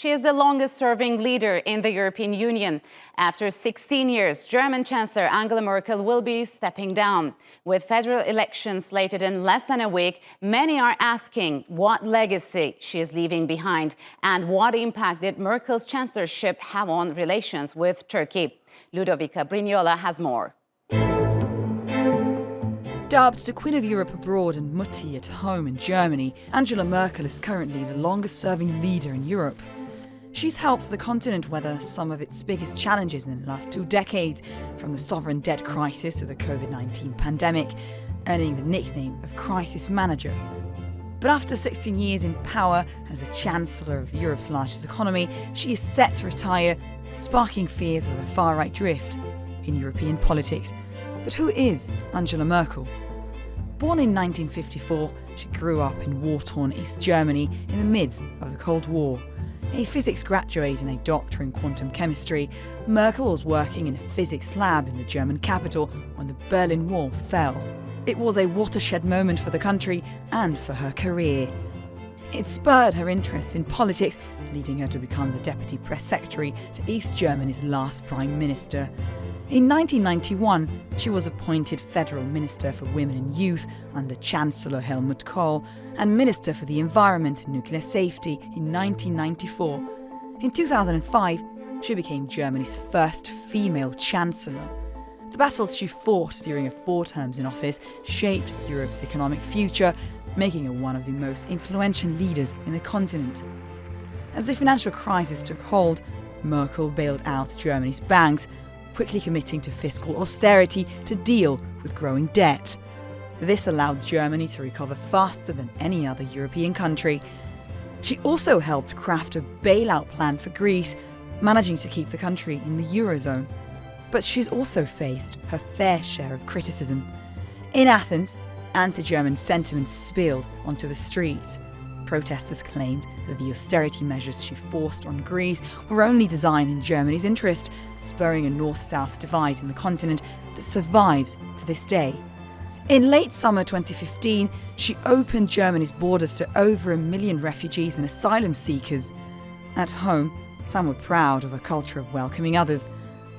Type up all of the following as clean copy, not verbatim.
She is the longest-serving leader in the European Union. After 16 years, German Chancellor Angela Merkel will be stepping down. With federal elections slated in less than a week, many are asking what legacy she is leaving behind and what impact did Merkel's chancellorship have on relations with Turkey. Ludovica Brignola has more. Dubbed the Queen of Europe abroad and Mutti at home in Germany, Angela Merkel is currently the longest-serving leader in Europe. She's helped the continent weather some of its biggest challenges in the last 2 decades, from the sovereign debt crisis to the COVID-19 pandemic, earning the nickname of Crisis Manager. But after 16 years in power as the Chancellor of Europe's largest economy, she is set to retire, sparking fears of a far-right drift in European politics. But who is Angela Merkel? Born in 1954, she grew up in war-torn East Germany in the midst of the Cold War. A physics graduate and a doctor in quantum chemistry, Merkel was working in a physics lab in the German capital when the Berlin Wall fell. It was a watershed moment for the country and for her career. It spurred her interest in politics, leading her to become the deputy press secretary to East Germany's last prime minister. In 1991, she was appointed Federal Minister for Women and Youth under Chancellor Helmut Kohl and Minister for the Environment and Nuclear Safety in 1994. In 2005, she became Germany's first female Chancellor. The battles she fought during her 4 terms in office shaped Europe's economic future, making her one of the most influential leaders in the continent. As the financial crisis took hold, Merkel bailed out Germany's banks, quickly committing to fiscal austerity to deal with growing debt. This allowed Germany to recover faster than any other European country. She also helped craft a bailout plan for Greece, managing to keep the country in the Eurozone. But she's also faced her fair share of criticism. In Athens, anti-German sentiment spilled onto the streets. Protesters claimed that the austerity measures she forced on Greece were only designed in Germany's interest, spurring a north-south divide in the continent that survives to this day. In late summer 2015, she opened Germany's borders to over 1 million refugees and asylum seekers. At home, some were proud of a culture of welcoming others,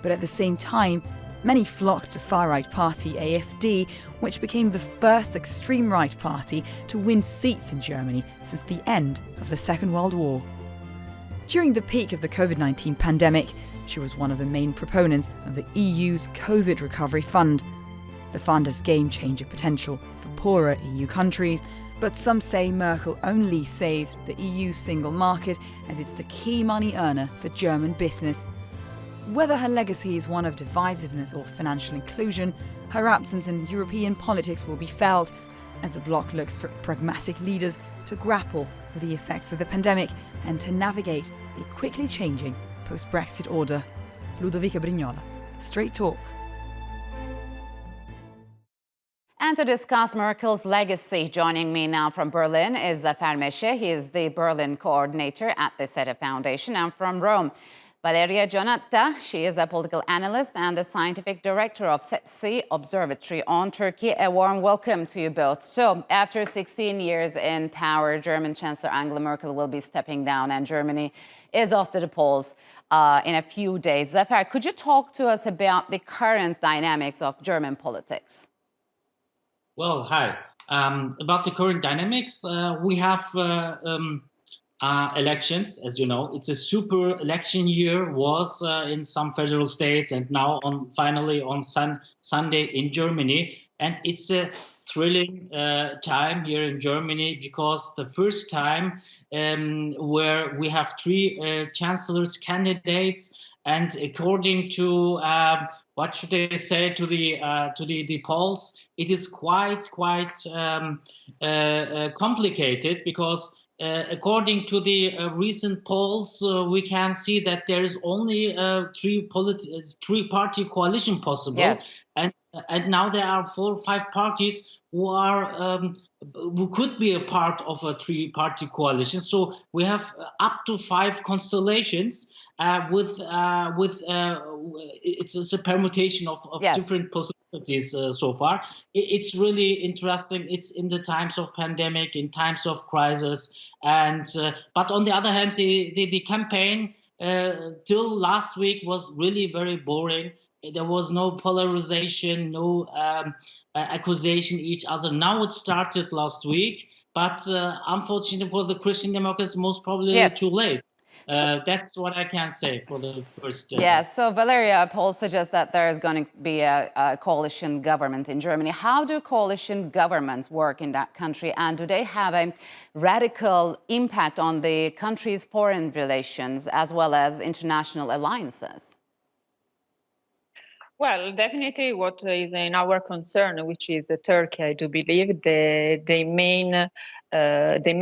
but at the same time, many flocked to far-right party AfD, which became the first extreme-right party to win seats in Germany since the end of the Second World War. During the peak of the COVID-19 pandemic, she was one of the main proponents of the EU's COVID Recovery Fund. The fund has game-changer potential for poorer EU countries, but some say Merkel only saved the EU's single market as it's the key money earner for German business. Whether her legacy is one of divisiveness or financial inclusion, her absence in European politics will be felt as the bloc looks for pragmatic leaders to grapple with the effects of the pandemic and to navigate a quickly changing post-Brexit order. Ludovica Brignola, Straight Talk. And to discuss Merkel's legacy, joining me now from Berlin is Zafer Mese. He is the Berlin Co-ordinator at the SETA Foundation. And from Rome, Valeria Giannotta. She is a political analyst and the scientific director of SETA Observatory on Turkey. A warm welcome to you both. So, after 16 years in power, German Chancellor Angela Merkel will be stepping down and Germany is off to the polls in a few days. Zafer, could you talk to us about the current dynamics of German politics? Well, hi. About the current dynamics, we have elections, as you know. It's a super election year, was in some federal states and now finally on Sunday in Germany. And it's a thrilling time here in Germany because the first time where we have 3 chancellors candidates, and according to what should I say to the polls, it is quite complicated because according to the recent polls, we can see that there is only 3-party coalition possible, yes. and now there are 4 or 5 parties who could be a part of a 3-party coalition. So we have up to 5 constellations it's a permutation of yes. different possibilities. difficulties so far. It's really interesting. It's in the times of pandemic, in times of crisis, and but on the other hand, the campaign till last week was really very boring. There was no polarization, no accusation each other. Now it started last week, but unfortunately for the Christian Democrats, most probably Yes. too late. So, that's what I can say for the first. yeah, so Valeria, polls suggest that there is going to be a coalition government in Germany. How do coalition governments work in that country, and do they have a radical impact on the country's foreign relations as well as international alliances? Well, definitely what is in our concern, which is Turkey, I do believe the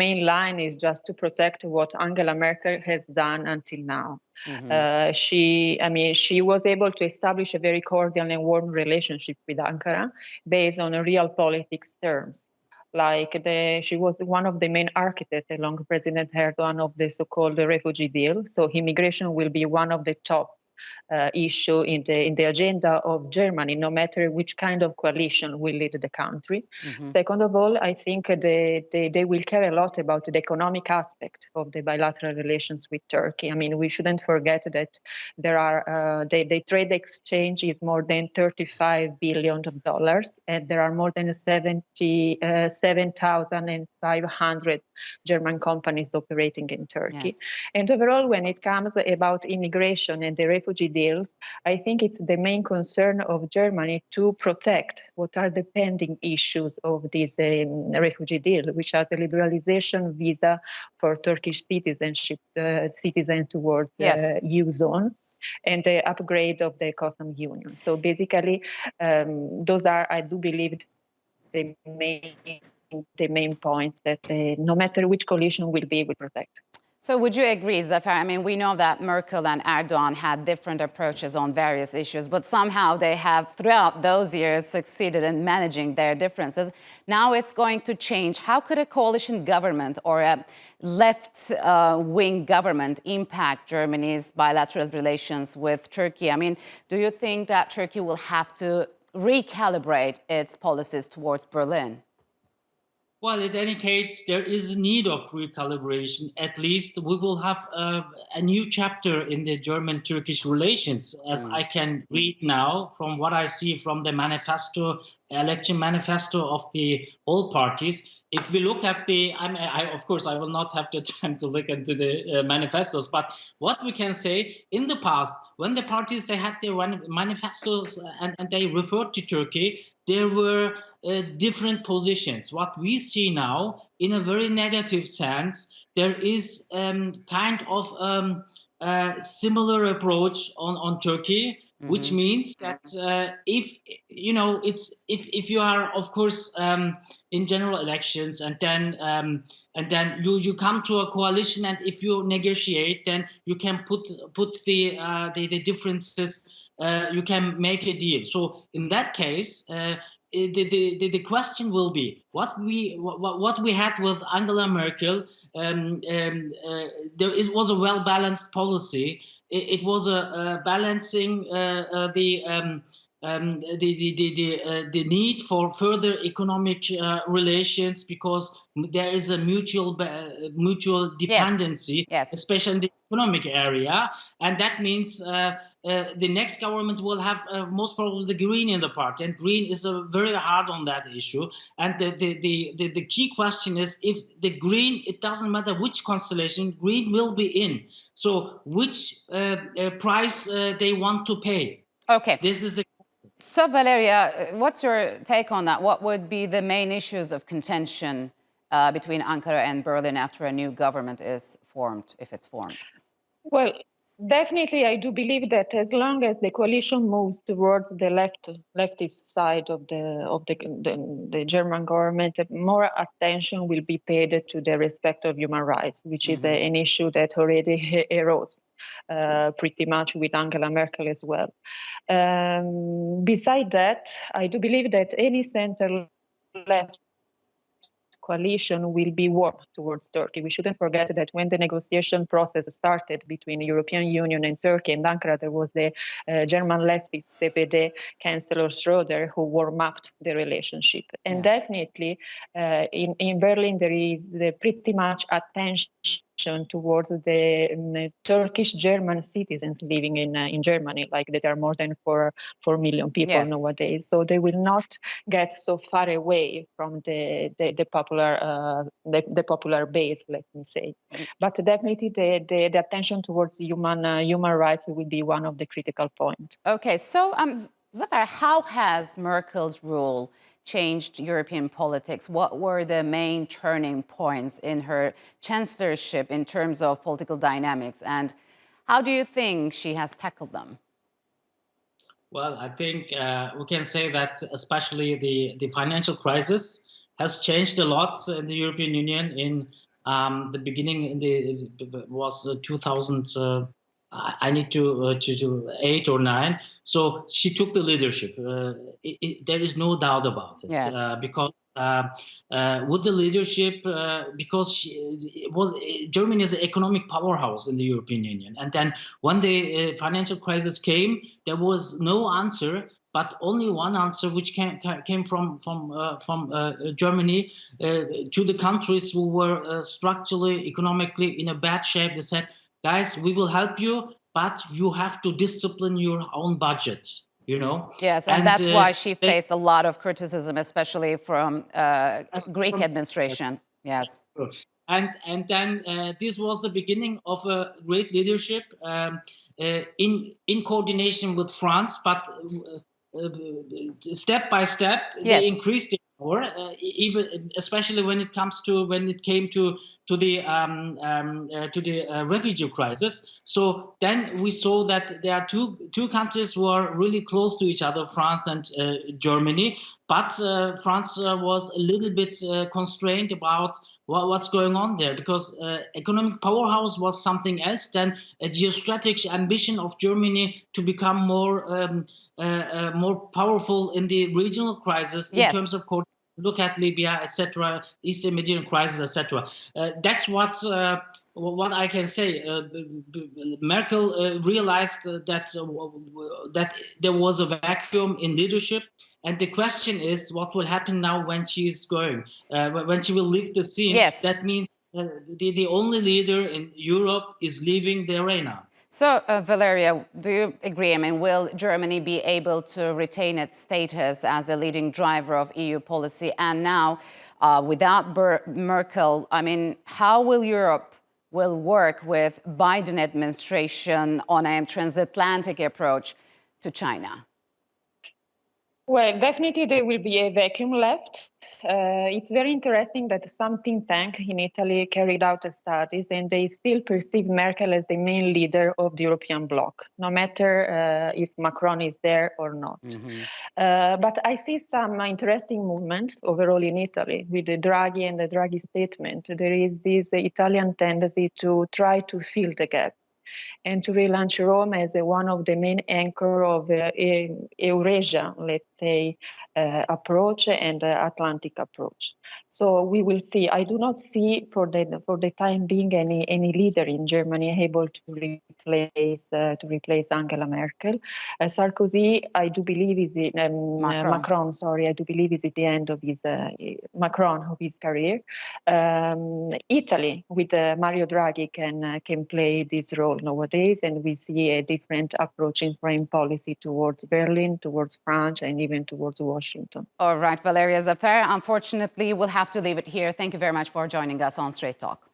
main line is just to protect what Angela Merkel has done until now. Mm-hmm. She was able to establish a very cordial and warm relationship with Ankara based on real politics terms. She was one of the main architects along President Erdogan of the so-called refugee deal. So immigration will be one of the top issue in the agenda of Germany, no matter which kind of coalition will lead the country. Mm-hmm. Second of all, I think they will care a lot about the economic aspect of the bilateral relations with Turkey. I mean, we shouldn't forget that there are the trade exchange is more than $35 billion, and there are more than 7,500 German companies operating in Turkey. Yes. And overall, when it comes about immigration and the refugee deals, I think it's the main concern of Germany to protect what are the pending issues of this refugee deal, which are the liberalization visa for Turkish citizenship, citizens towards the EU zone, and the upgrade of the customs union. So basically, those are, I do believe, the main points that no matter which coalition will protect. So would you agree, Zafer? I mean, we know that Merkel and Erdogan had different approaches on various issues, but somehow they have, throughout those years, succeeded in managing their differences. Now it's going to change. How could a coalition government or a left-wing government impact Germany's bilateral relations with Turkey? I mean, do you think that Turkey will have to recalibrate its policies towards Berlin? Well, in any case, there is a need of recalibration. At least we will have a new chapter in the German-Turkish relations, as I can read now from what I see from the manifesto, election manifesto of the all parties. If we look at of course, I will not have the time to look into the manifestos, but what we can say in the past, when the parties, they had their manifestos and they referred to Turkey, there were different positions. What we see now, in a very negative sense, there is kind of similar approach on Turkey, which means that if you are, of course, in general elections, and then you come to a coalition, and if you negotiate, then you can put the differences. You can make a deal. So in that case, the question will be what we had with Angela Merkel. It was a well-balanced policy. It was a balancing the need for further economic relations, because there is a mutual dependency, especially in the economic area, and that means the next government will have most probably the Green in the party, and Green is very hard on that issue. And the key question is, if the Green, it doesn't matter which constellation, Green will be in. So which price they want to pay? Okay. This is the. So Valeria, what's your take on that? What would be the main issues of contention between Ankara and Berlin after a new government is formed, if it's formed? Well, definitely, I do believe that as long as the coalition moves towards the leftist side of the German government, more attention will be paid to the respect of human rights, which is an issue that already arose pretty much with Angela Merkel as well. Beside that, I do believe that any center-left coalition will be warm towards Turkey. We shouldn't forget that when the negotiation process started between the European Union and Turkey and Ankara, there was the German leftist SPD Chancellor Schröder who warmed up the relationship. And definitely in Berlin, there is pretty much attention towards the Turkish German citizens living in Germany, like that are more than 4 million people nowadays. So they will not get so far away from the popular base, let me say. But definitely the attention towards human rights will be one of the critical points. Okay, so Zafer, how has Merkel's rule changed European politics? What were the main turning points in her chancellorship in terms of political dynamics? And how do you think she has tackled them? Well, I think we can say that especially the financial crisis has changed a lot in the European Union. In the beginning, was 2000. I need to 8 or 9. So she took the leadership. There is no doubt about it. Because with the leadership, because Germany is an economic powerhouse in the European Union. And then when the financial crisis came, there was no answer, but only one answer, which came from Germany to the countries who were structurally, economically in a bad shape. They said, guys, we will help you, but you have to discipline your own budget, you know? Yes, and that's why she faced a lot of criticism, especially from Greek administration. Yes. And then this was the beginning of a great leadership in coordination with France, but step by step, they increased it more, even especially when it came to the refugee crisis. So then we saw that there are two countries who are really close to each other, France and Germany. But France was a little bit constrained about what's going on there, because economic powerhouse was something else than a geostrategic ambition of Germany to become more powerful in the regional crisis in terms of look at Libya, etc., Eastern Mediterranean crisis, etc. That's what I can say. Merkel realized that there was a vacuum in leadership, and the question is what will happen now when she's going, when she will leave the scene. That means the only leader in Europe is leaving the arena. So, Valeria, do you agree? I mean, will Germany be able to retain its status as a leading driver of EU policy? And now, without Merkel, I mean, how will Europe work with Biden administration on a transatlantic approach to China? Well, definitely there will be a vacuum left. It's very interesting that some think tank in Italy carried out studies, and they still perceive Merkel as the main leader of the European bloc, no matter if Macron is there or not. But I see some interesting movements overall in Italy with the Draghi and the Draghi statement. There is this Italian tendency to try to fill the gap and to relaunch Rome as one of the main anchor of Eurasia, let's say, approach and Atlantic approach. So we will see. I do not see for the time being any leader in Germany able to replace Angela Merkel. Sarkozy, I do believe, is Macron. Sorry, I do believe is at the end of his career. Italy with Mario Draghi can play this role nowadays, and we see a different approach in foreign policy towards Berlin, towards France, and even towards Washington. All right, Valeria Zafer, unfortunately, we'll have to leave it here. Thank you very much for joining us on Straight Talk.